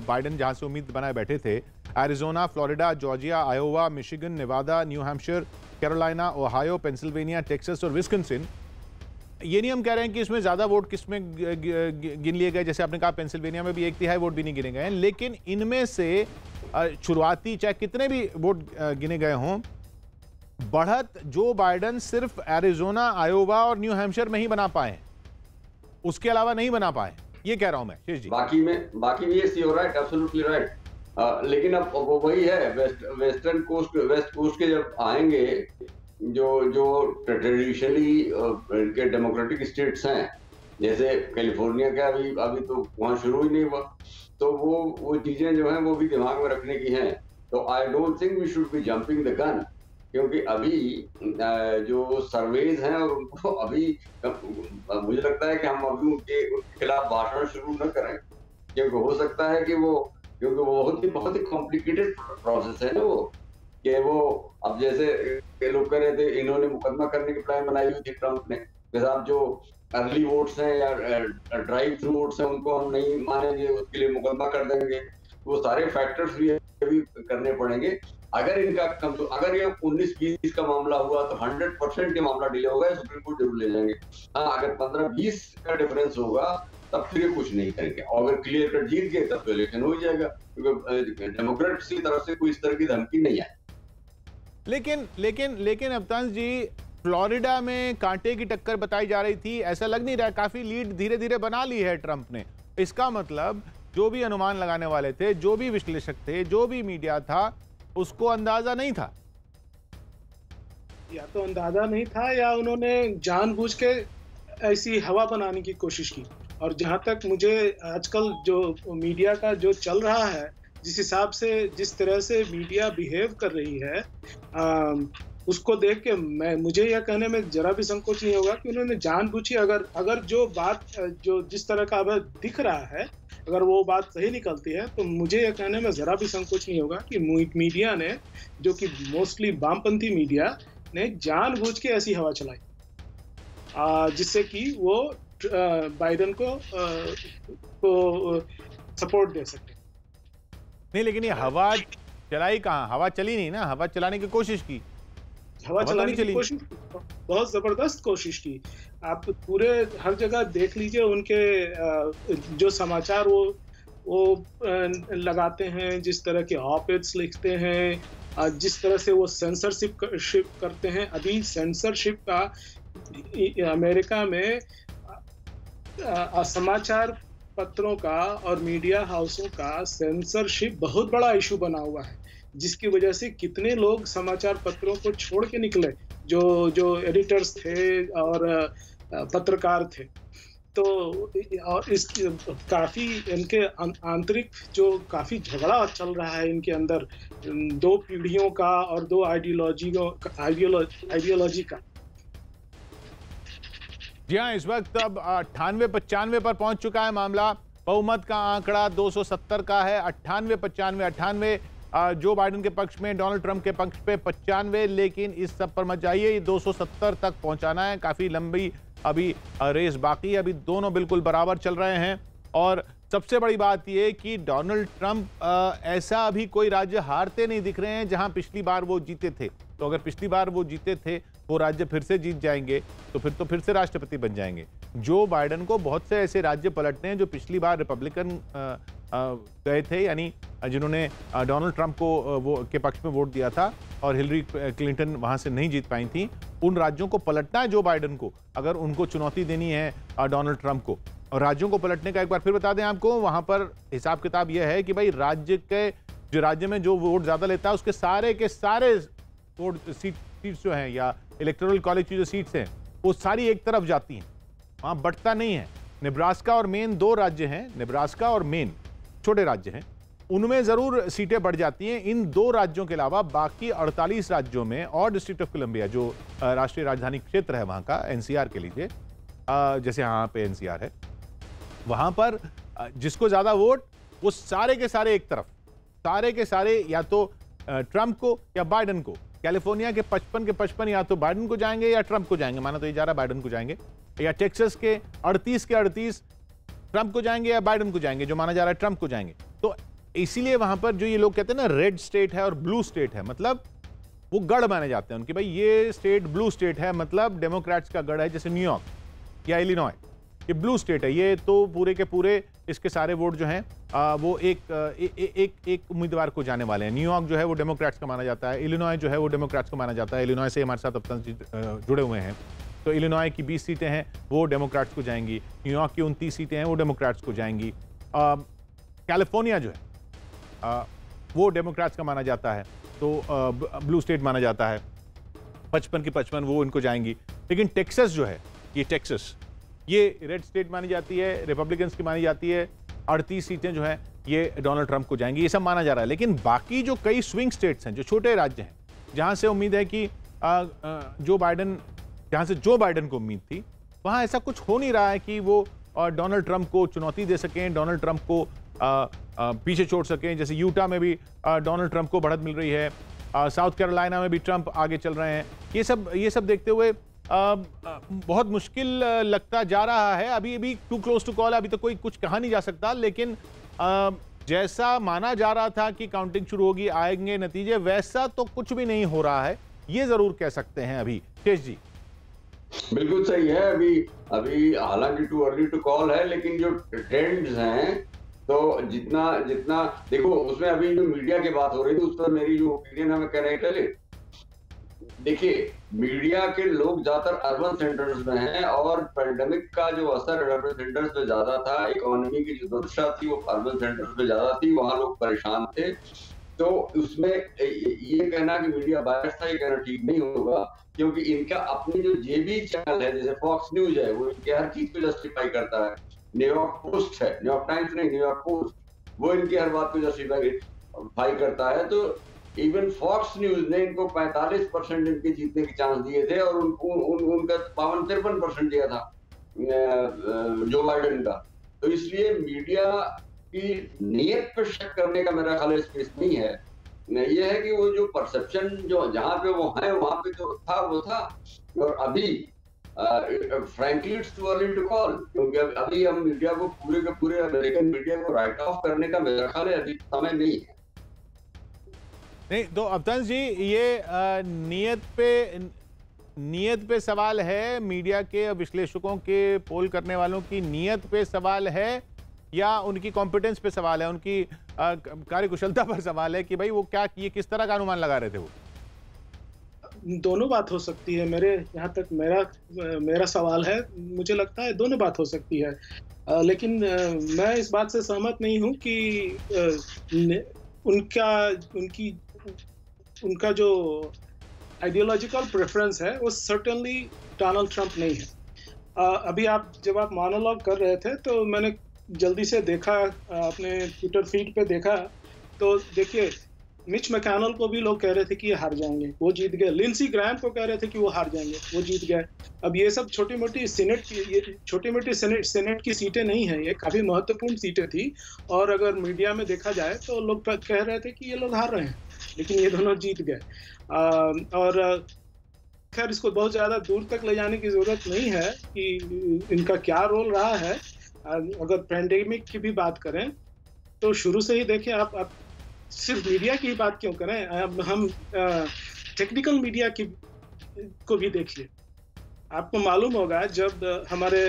बाइडेन जहां से उम्मीद बनाए बैठे थे, Arizona, Florida, Georgia, Iowa, Michigan, Nevada, New Hampshire, Carolina, Ohio, Pennsylvania, Texas और विस्कॉन्सिन, ये नहीं हम कह रहे हैं कि इसमें ज्यादा वोट किसमें गिन लिए गए। जैसे आपने कहा पेंसिल्वेनिया में भी 1/3 वोट भी नहीं गिने गए हैं, लेकिन इनमें से शुरुआती चाहे कितने भी वोट गिने गए हों, बढ़त जो बाइडेन सिर्फ एरिजोना, आयोवा और न्यू हैम्पशायर में ही बना पाए, उसके अलावा नहीं बना पाए, ये कह रहा हूं मैं शेष जी। बाकी में yes you right, absolutely right. लेकिन अब वो वही है, वेस्ट कोस्ट के जब आएंगे, जो ट्रेडिशनली इनके डेमोक्रेटिक स्टेट्स हैं, जैसे कैलिफोर्निया का अभी तो वहां शुरू ही नहीं हुआ, तो वो चीजें जो हैं वो भी दिमाग में रखने की हैं। तो I don't think we should be jumping the gun, क्योंकि अभी जो सर्वेज हैं और उनको अभी मुझे लगता है कि हम अभी उनके खिलाफ भाषण शुरू न करें, क्योंकि हो सकता है कि क्योंकि वो बहुत ही कॉम्प्लिकेटेड प्रोसेस है ना वो अब जैसे लोग कह रहे थे, इन्होंने मुकदमा करने की प्लान बनाई हुई थी ट्रम्प ने, जैसे जो अर्ली वोट्स हैं या ड्राइव थ्रू वोट्स हैं, उनको हम नहीं मानेंगे, उसके लिए मुकदमा कर देंगे। वो सारे फैक्टर्स भी करने पड़ेंगे। अगर ये 19-20 का मामला हुआ तो 100% ये मामला डिले होगा, सुप्रीम कोर्ट जरूर ले जाएंगे। हाँ, अगर 15-20 का डिफरेंस होगा तब फिर ये कुछ नहीं करेंगे, और अगर क्लियर कट जीत गए तब तो इलेक्शन हो जाएगा, क्योंकि डेमोक्रेट्स की तरफ से कोई इस तरह की धमकी नहीं आई। लेकिन अवतांश जी, फ्लोरिडा में कांटे की टक्कर बताई जा रही थी, ऐसा लग नहीं रहा, काफी लीड धीरे धीरे बना ली है ट्रंप ने। इसका मतलब जो भी अनुमान लगाने वाले थे, जो भी विश्लेषक थे, जो भी मीडिया था, उसको अंदाजा नहीं था, या तो अंदाजा नहीं था या उन्होंने जानबूझ के ऐसी हवा बनाने की कोशिश की। और जहां तक मुझे आजकल जो मीडिया का जो चल रहा है, जिस हिसाब से जिस तरह से मीडिया बिहेव कर रही है, उसको देख के मुझे यह कहने में जरा भी संकोच नहीं होगा कि उन्होंने जानबूझी, अगर जो बात जो जिस तरह का अब दिख रहा है, अगर वो बात सही निकलती है, तो मुझे यह कहने में जरा भी संकोच नहीं होगा कि मीडिया ने, जो कि मोस्टली वामपंथी मीडिया ने, जानबूझ के ऐसी हवा चलाई, जिससे कि वो बाइडेन को सपोर्ट दे सके। नहीं, लेकिन ये हवा चलाई कहाँ? हवा चली नहीं ना, हवा चलाने की कोशिश की, हवा चलाने की कोशिश, बहुत जबरदस्त कोशिश की। आप पूरे हर जगह देख लीजिए, उनके जो समाचार वो लगाते हैं, जिस तरह के ऑप-एड्स लिखते हैं, जिस तरह से वो सेंसरशिप करते हैं। अभी सेंसरशिप का अमेरिका में समाचार पत्रों का और मीडिया हाउसों का सेंसरशिप बहुत बड़ा इशू बना हुआ है, जिसकी वजह से कितने लोग समाचार पत्रों को छोड़ के निकले, जो एडिटर्स थे और पत्रकार थे। तो और इस काफी इनके आंतरिक जो काफी झगड़ा चल रहा है इनके अंदर, 2 पीढ़ियों का और 2 आइडियोलॉजी का। जी हाँ, इस वक्त अब 98-95 पर पहुंच चुका है मामला। बहुमत का आंकड़ा 270 का है। 98-95 जो बाइडेन के पक्ष में, डोनाल्ड ट्रंप के पक्ष पे 95। लेकिन इस सब पर मत जाइए, ये 270 तक पहुंचाना है। काफी लंबी अभी रेस बाकी है, अभी दोनों बिल्कुल बराबर चल रहे हैं। और सबसे बड़ी बात यह कि डोनाल्ड ट्रंप ऐसा अभी कोई राज्य हारते नहीं दिख रहे हैं जहां पिछली बार वो जीते थे। तो अगर पिछली बार वो जीते थे वो राज्य फिर से जीत जाएंगे तो फिर से राष्ट्रपति बन जाएंगे। जो बाइडेन को बहुत से ऐसे राज्य पलटने हैं जो पिछली बार रिपब्लिकन गए थे, यानी जिन्होंने डोनाल्ड ट्रंप को वो के पक्ष में वोट दिया था और हिलरी क्लिंटन वहां से नहीं जीत पाई थी, उन राज्यों को पलटना है जो बाइडेन को, अगर उनको चुनौती देनी है डोनाल्ड ट्रंप को। और राज्यों को पलटने का एक बार फिर बता दें आपको, वहां पर हिसाब किताब यह है कि भाई राज्य में जो वोट ज्यादा लेता है उसके सारे के सारे वोट सीट्स जो हैं या इलेक्टोरल कॉलेज की जो सीट्स हैं वो सारी एक तरफ जाती हैं, वहां बंटता नहीं है। नेब्रास्का और मेन 2 राज्य हैं, नेब्रास्का और मेन छोटे राज्य हैं, उनमें जरूर सीटें बढ़ जाती हैं। इन 2 राज्यों के अलावा बाकी 48 राज्यों में और डिस्ट्रिक्ट ऑफ कोलंबिया जो राष्ट्रीय राजधानी क्षेत्र है वहां का, एनसीआर के लीजिए, जैसे यहाँ पे एनसीआर है, वहां पर जिसको ज्यादा वोट वो सारे के सारे एक तरफ, सारे के सारे या तो ट्रंप को या बाइडेन को। कैलिफोर्निया के 55 के 55 या तो बाइडेन को जाएंगे या ट्रंप को जाएंगे, माना तो ये जा रहा है बाइडेन को जाएंगे, या टेक्सास के 38 के 38 ट्रंप को जाएंगे या बाइडेन को जाएंगे, जो माना जा रहा है ट्रंप को जाएंगे। तो इसीलिए वहां पर जो ये लोग कहते हैं ना रेड स्टेट है और ब्लू स्टेट है, मतलब वो गढ़ माने जाते हैं उनके, भाई ये स्टेट ब्लू स्टेट है, मतलब डेमोक्रेट्स का गढ़ है, जैसे न्यूयॉर्क या इलिनॉय, ये ब्लू स्टेट है, ये तो पूरे के पूरे इसके सारे वोट जो हैं वो एक उम्मीदवार को जाने वाले हैं। न्यूयॉर्क जो है वो डेमोक्रेट्स का माना जाता है, इलिनॉय जो है वो डेमोक्रेट्स का माना जाता है। इलिनॉय से हमारे साथ अब तक जुड़े हुए हैं, तो इलिनॉय की 20 सीटें हैं वो डेमोक्रेट्स को जाएंगी, न्यूयॉर्क की 29 सीटें हैं वो डेमोक्रेट्स को जाएंगी। कैलिफोर्निया जो है वो डेमोक्रेट्स का माना जाता है, तो ब्लू स्टेट माना जाता है, 55 की 55 वो इनको जाएंगी। लेकिन टेक्सास जो है, ये टेक्सास ये रेड स्टेट मानी जाती है, रिपब्लिकन्स की मानी जाती है, 38 सीटें जो हैं ये डोनाल्ड ट्रंप को जाएंगी, ये सब माना जा रहा है। लेकिन बाकी जो कई स्विंग स्टेट्स हैं, जो छोटे राज्य हैं, जहां से उम्मीद है कि जहां से जो बाइडेन को उम्मीद थी, वहां ऐसा कुछ हो नहीं रहा है कि वो डोनाल्ड ट्रंप को चुनौती दे सकें, डोनाल्ड ट्रंप को पीछे छोड़ सकें। जैसे यूटा में भी डोनाल्ड ट्रंप को बढ़त मिल रही है, साउथ कैरोलिना में भी ट्रंप आगे चल रहे हैं। ये सब देखते हुए बहुत मुश्किल लगता जा रहा है। अभी टू क्लोज टू कॉल, अभी तो कोई कुछ कहा नहीं जा सकता, लेकिन जैसा माना जा रहा था कि काउंटिंग शुरू होगी, आएंगे नतीजे, वैसा तो कुछ भी नहीं हो रहा है, ये जरूर कह सकते हैं अभी। शेष जी बिल्कुल सही है। अभी हालांकि टू अर्ली टू कॉल है, लेकिन जो ट्रेंड्स हैं, तो जितना देखो, उसमें अभी जो मीडिया की बात हो रही थी उस पर मेरी जो ओपिनियन है मैं कहना चले। देखिए, मीडिया के लोग ज्यादातर अर्बन सेंटर्स में हैं और पेंडेमिक का जो असर अर्बन सेंटर्स पे ज्यादा था, इकोनॉमी की जो दुर्दशा थी वो अर्बन सेंटर्स पे ज्यादा थी, वहां लोग परेशान थे। तो उसमें ये कहना कि मीडिया बायस था, ये कहना ठीक नहीं होगा, क्योंकि इनका अपनी जो जेबी चैनल है, जैसे फॉक्स न्यूज है, वो इनके हर चीज को जस्टिफाई करता है। न्यूयॉर्क पोस्ट है, न्यूयॉर्क टाइम्स नहीं, न्यूयॉर्क पोस्ट, वो इनकी हर बात को जस्टिफाई करता है। तो इवन फॉक्स न्यूज ने इनको 45% इनके जीतने के चांस दिए थे और उनका 53% दिया था जो बाइडेन का। तो इसलिए मीडिया की नीयत पर शक करने का मेरा ख्याल स्पेस नहीं है। यह है कि वो जो परसेप्शन जो जहां पे वो है वहां पे जो था वो था, और अभी frankly it's too early to call, क्योंकि अभी हम मीडिया को पूरे के पूरे अमेरिकन मीडिया को राइट ऑफ करने का मेरा ख्याल है अभी समय नहीं है। नहीं तो अवतांश जी, ये नीयत पे सवाल है, मीडिया के विश्लेषकों के पोल करने वालों की नीयत पे सवाल है, या उनकी कॉम्पिटेंस पे सवाल है, उनकी कार्यकुशलता पर सवाल है कि भाई वो क्या, ये किस तरह का अनुमान लगा रहे थे वो? दोनों बात हो सकती है। मेरे यहाँ तक मेरा सवाल है, मुझे लगता है दोनों बात हो सकती है। लेकिन मैं इस बात से सहमत नहीं हूँ कि उनका जो आइडियोलॉजिकल प्रेफरेंस है वो सर्टेनली डोनाल्ड ट्रंप नहीं है। अभी जब आप मोनोलॉग कर रहे थे तो मैंने जल्दी से देखा, अपने ट्विटर फीड पे देखा, तो देखिए मिच मैकॉनेल को भी लोग कह रहे थे कि ये हार जाएंगे, वो जीत गए। लिंडसे ग्रैहम को कह रहे थे कि वो हार जाएंगे, वो जीत गए। अब ये सब छोटी मोटी सेनेट की सीटें नहीं हैं, ये काफी महत्वपूर्ण सीटें थी, और अगर मीडिया में देखा जाए तो लोग कह रहे थे कि ये लोग हार रहे हैं, लेकिन ये दोनों जीत गए। और खैर इसको बहुत ज्यादा दूर तक ले जाने की जरूरत नहीं है कि इनका क्या रोल रहा है। अगर पैंडेमिक की भी बात करें तो शुरू से ही देखिए, आप सिर्फ मीडिया की बात क्यों करें, हम टेक्निकल मीडिया की को भी देखिए। आपको मालूम होगा जब हमारे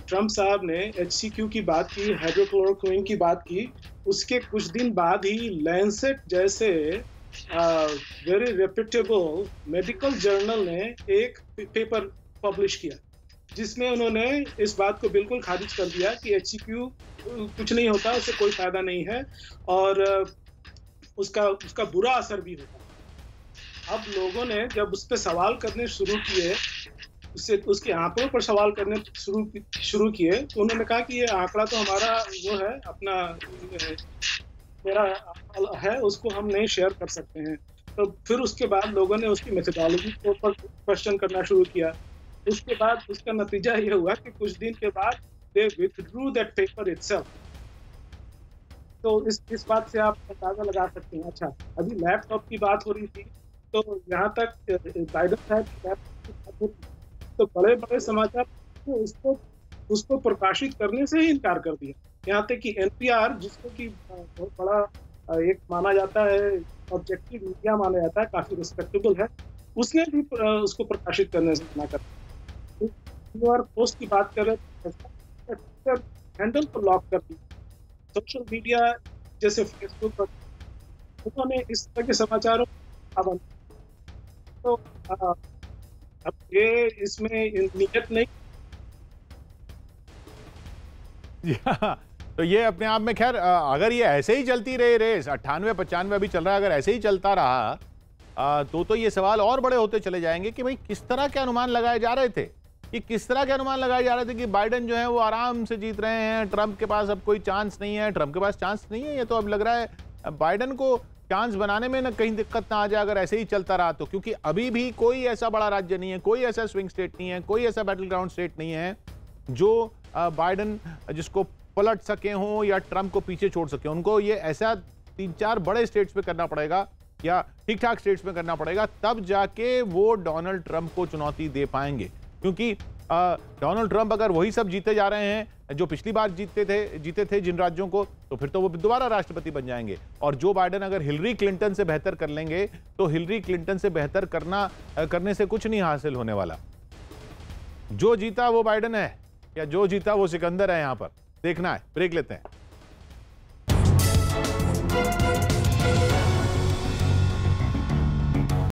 ट्रम्प साहब ने HCQ की बात की, हाइड्रोक्लोरोक्विन की बात की, उसके कुछ दिन बाद ही लैंसेट जैसे वेरी रेप्यूटेबल मेडिकल जर्नल ने एक पेपर पब्लिश किया जिसमें उन्होंने इस बात को बिल्कुल खारिज कर दिया कि HCQ कुछ नहीं होता, उससे कोई फायदा नहीं है और उसका बुरा असर भी होता है। अब लोगों ने जब उस पर सवाल करने शुरू किए, उसके आंकड़ों पर सवाल करने शुरू किए, तो उन्होंने कहा कि ये आंकड़ा तो हमारा वो है, अपना मेरा है, उसको हम नहीं शेयर कर सकते हैं। तो फिर उसके बाद लोगों ने उसकी मेथोडोलॉजी के ऊपर क्वेश्चन करना शुरू किया। उसके बाद उसका नतीजा ये हुआ कि कुछ दिन के बाद दे विथड्रू दैट पेपर इटसेल्फ। तो इस बात से आप अंदाजा लगा सकते हैं। अच्छा, अभी लैपटॉप की बात हो रही थी, तो यहाँ तक बाइडेन साहब की लैपटॉप की बात हो रही थी, तो बड़े बड़े समाचार उसको प्रकाशित करने से ही इनकार कर दिया। यहाँ तक कि NPR, जिसको कि बहुत बड़ा एक माना जाता है, ऑब्जेक्टिव मीडिया माना जाता है, काफी रिस्पेक्टेबल है, उसने भी उसको प्रकाशित करने से मना कर दिया। न्यूयॉर्क पोस्ट की बात कर रहे थे, हैंडल को लॉक कर दिया। सोशल मीडिया जैसे फेसबुक पर उन्होंने इस तरह के समाचारों पाबंद, तो अब ये इसमें नियत नहीं। तो ये अपने आप में खैर अगर ये ऐसे ही चलती रही रेस 98-95 अभी चल रहा है, अगर ऐसे ही चलता रहा तो ये सवाल और बड़े होते चले जाएंगे कि भाई किस तरह के अनुमान लगाए जा रहे थे, कि किस तरह के अनुमान लगाए जा रहे थे कि बाइडेन जो है वो आराम से जीत रहे हैं, ट्रंप के पास अब कोई चांस नहीं है। ट्रंप के पास चांस नहीं है, ये तो अब लग रहा है बाइडेन को चांस बनाने में ना कहीं दिक्कत ना आ जाए अगर ऐसे ही चलता रहा तो, क्योंकि अभी भी कोई ऐसा बड़ा राज्य नहीं है, कोई ऐसा स्विंग स्टेट नहीं है, कोई ऐसा बैटल ग्राउंड स्टेट नहीं है जो बाइडेन जिसको पलट सके हों या ट्रंप को पीछे छोड़ सके। उनको ये ऐसा 3-4 बड़े स्टेट्स पे करना पड़ेगा या ठीक ठाक स्टेट्स में करना पड़ेगा, तब जाके वो डोनाल्ड ट्रंप को चुनौती दे पाएंगे। क्योंकि डोनाल्ड ट्रंप अगर वही सब जीते जा रहे हैं जो पिछली बार जीते थे जिन राज्यों को, तो फिर तो वो दोबारा राष्ट्रपति बन जाएंगे। और जो बाइडेन अगर हिलरी क्लिंटन से बेहतर कर लेंगे तो हिलरी क्लिंटन से बेहतर करने से कुछ नहीं हासिल होने वाला। जो जीता वो बाइडेन है या जो जीता वो सिकंदर है। यहां पर देखना है। ब्रेक लेते हैं।